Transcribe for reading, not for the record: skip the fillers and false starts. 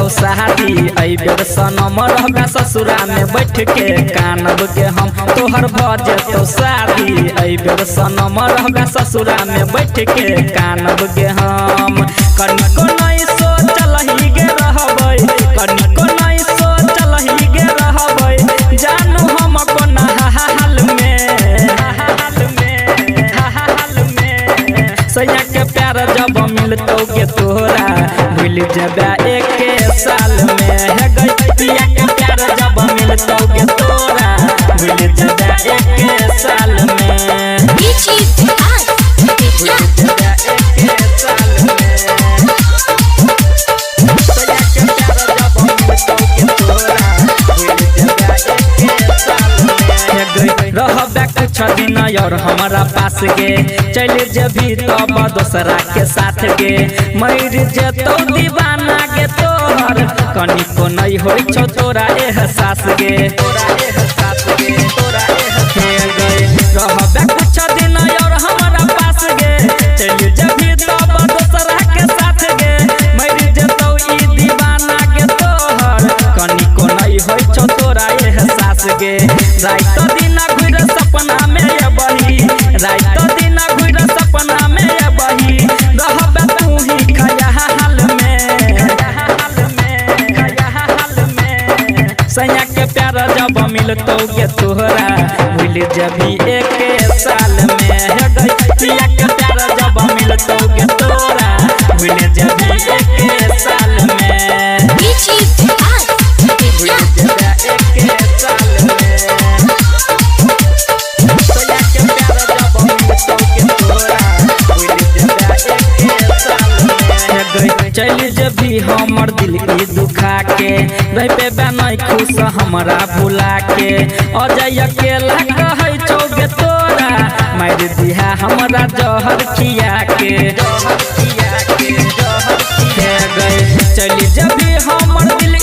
तो शादी आई बेर सनम रहबे ससुरा में बैठ के कानब के हम तोहर भजे तो शादी आई बेर सनम रहबे ससुरा में बैठ के कानब के हम कनिको नहीं सोचल ही गे रहबै कनिको नहीं सोचल ही गे रहबै जानू हम कोन हाल में सैया के प्यार जब मिलतो के तोरा भूल जबे एक साल में है गैया के प्यार जब मिलतो के तोरा भूल जबे एक साल में ये चीज भूल जबे एक साल में सैया के प्यार जब मिलतो के तोरा भूल जबे एक साल में रहबे कुछ दिन और हमारा पास गे चल जभी तब दोसरा के साथ गे मर जेतो दीवाना गे तोहर कनिको नहीं होई छो तोरा एहसास गे रहबे कुछ दिन और हमारा पास गे चल जभी तब दोसरा के साथ गे मर जेतो ई दीवाना गे तोहर कनिको नहीं होई छो तोरा एहसास गे रात दिन घुर सपना में बही रात दिन घुर सपना में बही रहबे तू ही खयाल में सैया के प्यार जब मिलतो के तोहरा भूल जभी एक साल में है गैया के प्यार जब मिलतो के तोरा भूल जभी एक साल में ये चीज भूल जभी एक साल में चल जभी हमर दिल की दुखा के रह पे बनई खुश हमरा भुला के अजय अकेला कहै छौगे तोरा मार दिहा हमरा जहर खिया के चल जभी हमर दिल